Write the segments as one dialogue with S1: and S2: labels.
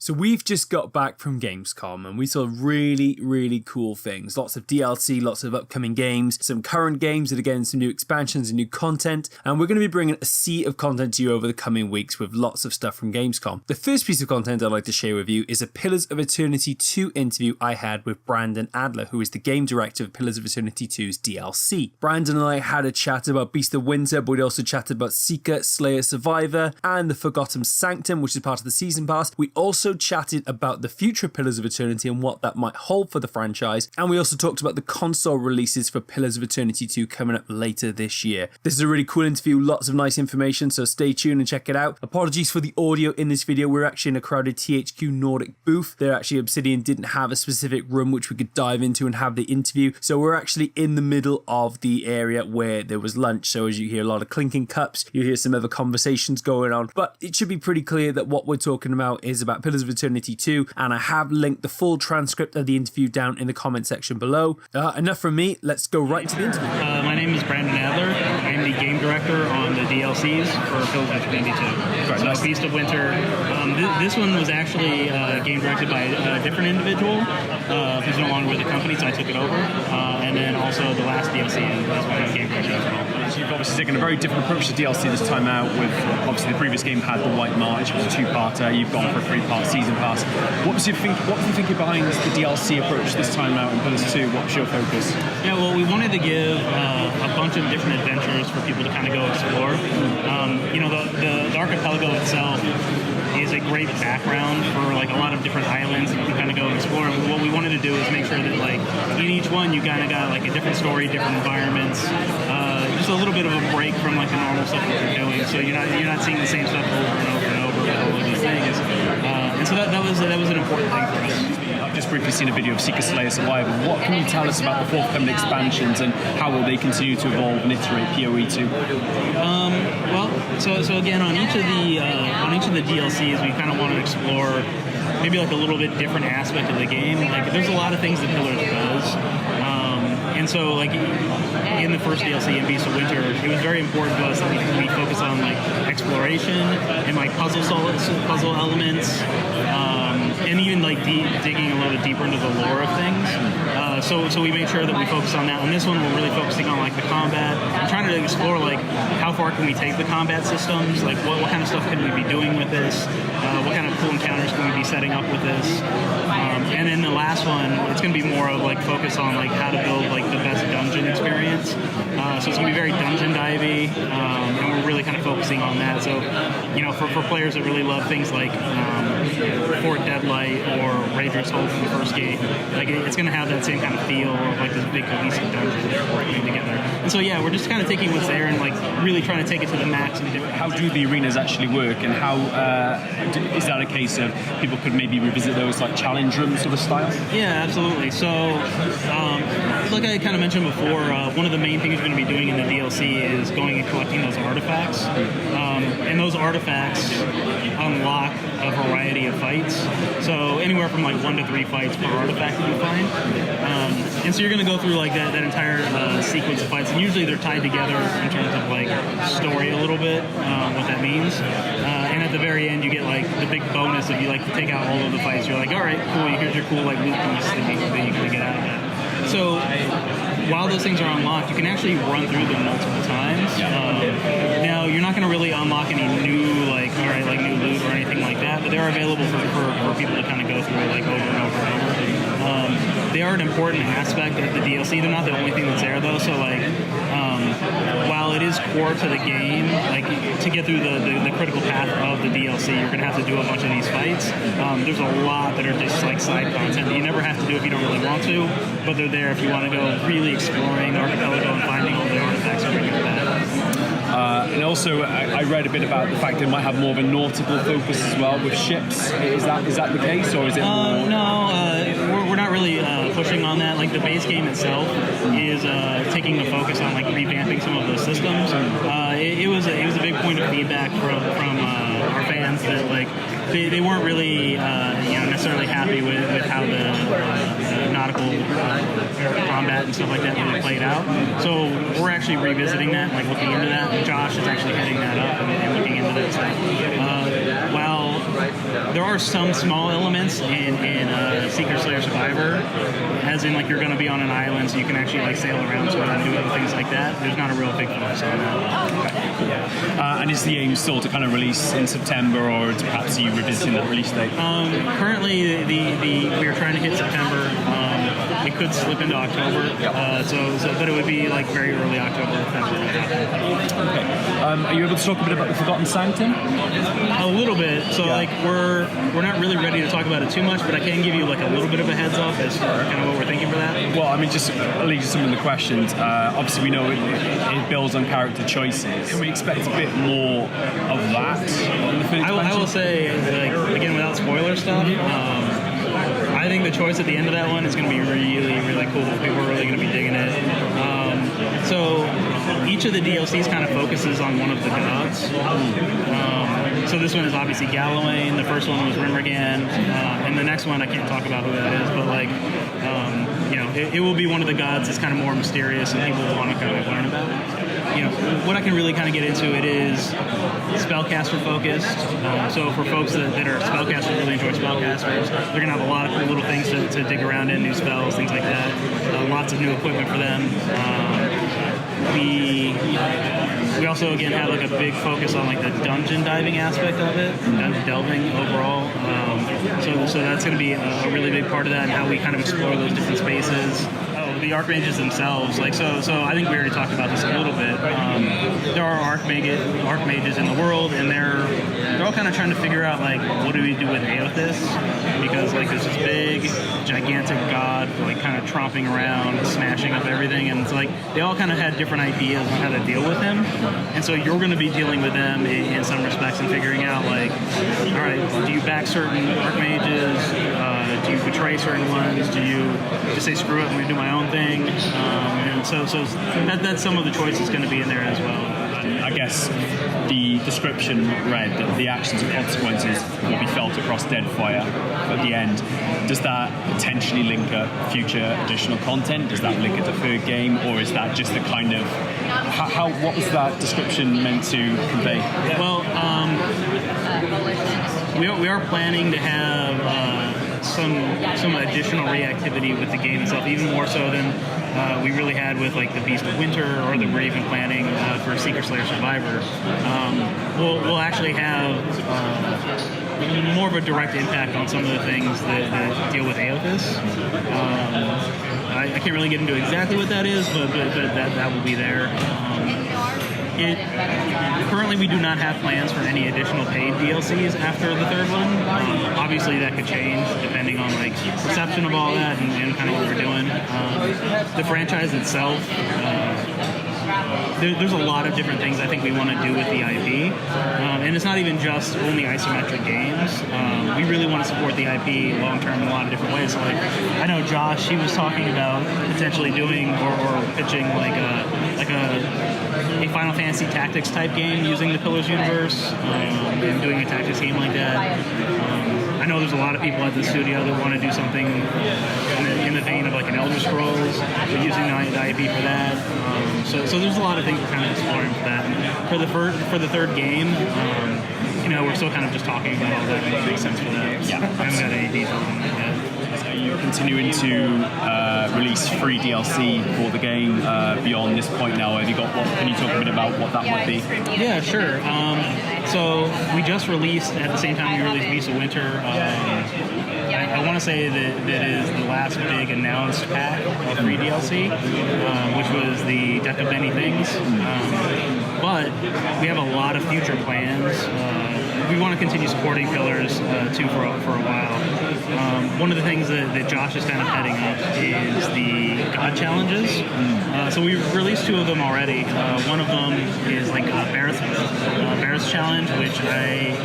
S1: So we've just got back from Gamescom and we saw really cool things. Lots of DLC, lots of upcoming games, some current games and again some new expansions and new content. And we're going to be bringing a sea of content to you over the coming weeks with lots of stuff from Gamescom. The first piece of content I'd like to share with you is a Pillars of Eternity 2 interview I had with Brandon Adler, who is the game director of Pillars of Eternity 2's DLC. Brandon and I had a chat about Beast of Winter, but we also chatted about Seeker, Slayer, Survivor, and the Forgotten Sanctum, which is part of the Season Pass. We also chatted about the future of Pillars of Eternity and what that might hold for the franchise, and we also talked about the console releases for Pillars of Eternity 2 coming up later this year. This is a really cool interview, lots of nice information, so stay tuned and check it out. Apologies for the audio in this video, we're actually in a crowded THQ Nordic booth. There actually Obsidian didn't have a specific room which we could dive into and have the interview, so we're actually in the middle of the area where there was lunch, so as you hear a lot of clinking cups, you hear some other conversations going on, but it should be pretty clear that what we're talking about is about Pillars of Eternity 2, and I have linked the full transcript of the interview down in the comment section below. Enough from me, let's go right into the interview.
S2: My name is Brandon Adler. I'm the game director on the DLCs for Pillars of Eternity 2.
S1: Right,
S2: so
S1: nice.
S2: Beast of Winter. This one was actually game directed by a different individual who's no longer with the company, so I took it over. And then also the last DLC was one of game directing as well.
S3: So you've obviously taken a very different approach to DLC this time out with, obviously the previous game had the White March, it was a two-parter, you've gone for a three-part season pass. What was you thinking behind the DLC approach this time out in Pillars 2? What was your focus?
S2: Yeah, well, we wanted to give a bunch of different adventures for people to kind of go explore. The archipelago itself is a great background for like a lot of different islands that you can kind of go and explore. And what we wanted to do is make sure that like in each one you kind of got like a different story, different environments, just a little bit of a break from like the normal stuff that you're doing. So you're not seeing the same stuff over and over and over with all of these things. And so that was an important thing for us.
S3: I've just briefly seen a video of Seeker, Slayer, Survivor. What can you tell us about the forthcoming expansions and how will they continue to evolve and iterate PoE 2?
S2: So again, on each of the DLCs, we kind of want to explore maybe like a little bit different aspect of the game. Like there's a lot of things that Pillars does, and so like in the first DLC in Beast of Winter, it was very important to us that we focus on like exploration and like puzzle elements. And even like digging a little bit deeper into the lore of things. So we made sure that we focus on that. On this one, we're really focusing on like the combat. I'm trying to explore like how far can we take the combat systems? Like what kind of stuff can we be doing with this? What kind of cool encounters can we be setting up with this? And then the last one, it's going to be more of like focus on like how to build like the best dungeon experience. So it's going to be very dungeon divey, and we're really kind of focusing on that. So for players that really love things like Fort Deadlight or Raedric's Hold from the first game, like it's going to have that same kind of feel of like this big cohesive dungeon that we're working together. And so yeah, we're just kind of taking what's there and like really trying to take it to the max.
S3: How do the arenas actually work, and how is that a case of people could maybe revisit those like challenge room sort of style?
S2: Yeah, absolutely. So like I kind of mentioned before, one of the main things you're going to be doing in the DLC is going and collecting those artifacts. And those artifacts unlock a variety of fights. So anywhere from like 1 to 3 fights per artifact that you find. And so you're going to go through like that entire sequence of fights. And usually they're tied together in terms of like story a little bit, what that means. And at the very end you get like the big bonus if you like to take out all of the fights. You're like, all right, cool, here's your cool like loot piece that you can get out of that. So while those things are unlocked, you can actually run through them multiple times. Now, you're not going to really unlock any new, like, new loot or anything like that, but they're available for people to kind of go through, like, over and over and over. They are an important aspect of the DLC. They're not the only thing that's there, though, so, like, while it is core to the game, like, to get through the critical path of the DLC, you're going to have to do a bunch of these fights. There's a lot that are just, like, side content that you never have to do if you don't really want to, but they're there if you want to go really exploring the archipelago and finding all the artifacts and bringing it back.
S3: And also, I read a bit about the fact that it might have more of a nautical focus as well with ships. Is that the case, or is it more?
S2: No, we're not really pushing on that. Like the base game itself is taking the focus on like revamping some of those systems. It was a big point of feedback from our fans that like they weren't really necessarily happy with how the nautical combat and stuff like that really played out. So we're actually revisiting that, like looking into that. Josh is actually heading that up and looking into that stuff. While there are some small elements in Seeker Slayer Survivor, as in like you're going to be on an island, so you can actually like sail around to it and do other things like that. There's not a real big focus on that.
S3: And is the aim still to kind of release in September, or to perhaps you revisiting that release date?
S2: Currently, we are trying to hit September. It could slip into October, but it would be like very early October. If that's what happens.
S3: Okay. Are you able to talk a bit about the Forgotten Sanctum?
S2: A little bit. So like we're not really ready to talk about it too much, but I can give you like a little bit of a heads up as to kind of what we're thinking for that.
S3: Well, I mean, just lead to some of the questions. Obviously, we know it builds on character choices. Can we expect a bit more of that?
S2: I will say, like, again, without spoiler stuff, I think the choice at the end of that one is going to be really, really cool. People are really going to be digging it. So each of the DLCs kind of focuses on one of the gods. So this one is obviously Gallowayne. The first one was Rimmergan, and the next one I can't talk about who that is, but like, it will be one of the gods that's kind of more mysterious and people will want to kind of learn about it. What I can really kind of get into it is spellcaster focused. So for folks that are spellcasters, really enjoy spellcasters, they're going to have a lot of cool little things to dig around in, new spells, things like that. Lots of new equipment for them. We also again have like a big focus on like the dungeon diving aspect of it, delving overall. So that's going to be a really big part of that, and how we kind of explore those different spaces. The archmages themselves, like so I think we already talked about this a little bit. There are archmages in the world, and they're all kind of trying to figure out like what do we do with Aothis, because like there's this big gigantic god like kind of tromping around, smashing up everything, and it's like they all kind of had different ideas on how to deal with him, and so you're going to be dealing with them in some respects and figuring out like, all right, do you back certain archmages? Do you betray certain ones? Do you just say screw it, I'm going to do my own thing? And so that's some of the choices going to be in there as well.
S3: I guess the description read that the actions and consequences will be felt across Deadfire at the end. Does that potentially link up future additional content? Does that link at the third game, or is that just a kind of what was that description meant to convey?
S2: Well, we are planning to have some additional reactivity with the game itself, even more so than we really had with like the Beast of Winter, or that we're even planning for Seeker Slayer Survivor. We'll actually have more of a direct impact on some of the things that deal with Aothis. I can't really get into exactly what that is, but that will be there. Currently, we do not have plans for any additional paid DLCs after the third one. Obviously, that could change depending on like reception of all that and kind of what we're doing. The franchise itself, there's a lot of different things I think we want to do with the IP, and it's not even just only isometric games. We really want to support the IP long term in a lot of different ways. So, like, I know Josh, he was talking about potentially doing or pitching like a Final Fantasy Tactics type game using the Pillars universe, and doing a tactics game like that. I know there's a lot of people at the studio that want to do something in the vein of like an Elder Scrolls, but using the IP for that. So there's a lot of things we're kind of exploring for that. And for the third game, we're still kind of just talking about all that, and it makes sense for that. Yeah, I haven't got any details on that yet.
S3: Are you continuing to release free DLC for the game beyond this point now? Have you got can you talk a bit about what that might be?
S2: Yeah, sure. So we just released, at the same time we released Beast of Winter, I want to say that is the last big announced pack of free DLC, which was the Death of Many Things. But we have a lot of future plans. We want to continue supporting Pillars too for a while. One of the things that Josh is kind of heading up is the God Challenges. So we've released 2 of them already. One of them is like a Barrett's Challenge, which I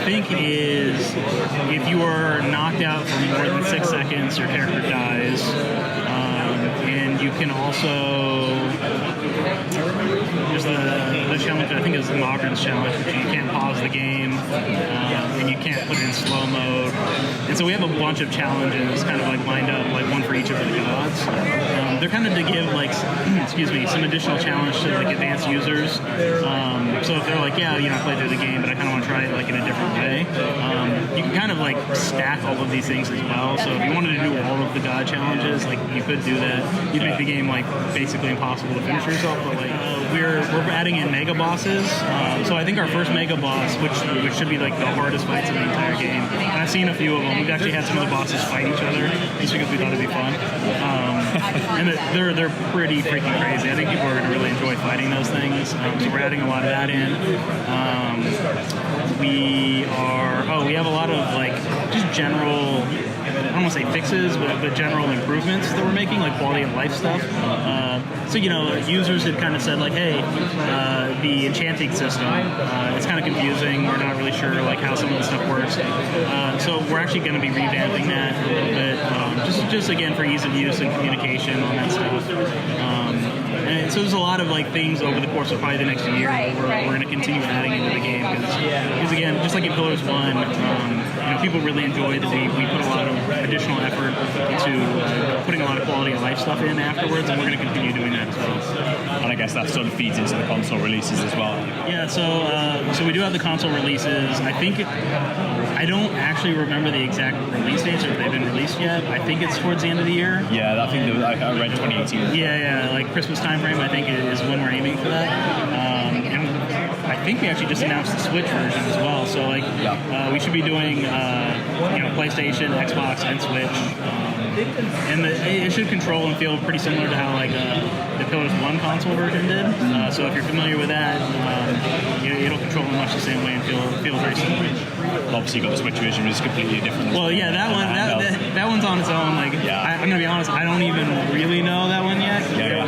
S2: think is if you are knocked out for more than 6 seconds, your character dies. And you can also, there's the challenge, I think is the Mogren's Challenge, which you can't pause the game, and you can't put it in slow mode. And And so we have a bunch of challenges kind of like lined up, like one for each of the gods. They're kind of to give like, excuse me, some additional challenge to like advanced users. So if they're like, yeah, I played through the game, but I kind of want to try it like in a different way, you can kind of like stack all of these things as well. So if you wanted to do all of the god challenges, like you could do that. You'd make the game like basically impossible to finish yourself. But like we're adding in mega bosses. So I think our first mega boss, which should be like the hardest fights in the entire game. And I've seen a few of them. We've actually had some of the bosses fight each other just because we thought it'd be fun. And they're pretty freaking crazy. I think people are going to really enjoy fighting those things. So we're adding a lot of that in. We have a lot of like just general, I don't want to say fixes, but general improvements that we're making, like quality of life stuff. So users had kind of said like, hey, the enchanting system, it's kind of confusing. We're not really sure like how some of the stuff works. So we're actually going to be revamping that a little bit, just again for ease of use and communication on that stuff. And so there's a lot of like things over the course of probably the next year we're going to continue adding into the game because again, just like in Pillars 1, people really enjoyed that we put a lot of additional effort into putting a lot of quality of life stuff in afterwards, and we're going to continue doing that as well.
S3: And I guess that sort of feeds into the console releases as well.
S2: Yeah, so we do have the console releases. I don't actually remember the exact release dates or if they've been released yet. I think it's towards the end of the year.
S3: Yeah, I think I read 2018.
S2: Yeah, like Christmas time frame, I think is when we're aiming for that. And I think we actually just announced the Switch version as well. So we should be doing PlayStation, Xbox, and Switch. And it should control and feel pretty similar to how like the Pillars 1 console version did. So if you're familiar with that, it'll control in much the same way and feel very similar.
S3: Obviously, you got the Switch version, which is completely different.
S2: Well, yeah, that one's on its own. Like, I'm gonna be honest, I don't even really know that one yet.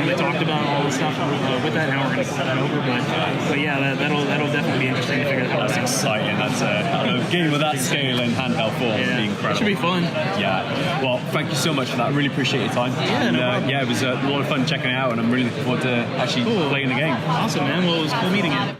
S2: We talked about all the stuff with that. Now we're gonna put that over, but yeah, that'll definitely be interesting to figure out how
S3: that's exciting. That's a game of that scale and handheld form.
S2: Yeah,
S3: be incredible.
S2: It should be fun.
S3: Yeah. Well, thank you so much for that. I really appreciate your time.
S2: Yeah,
S3: it was a lot of fun checking it out, and I'm really looking forward to actually playing the game.
S2: Awesome, man. Well, it was cool meeting you.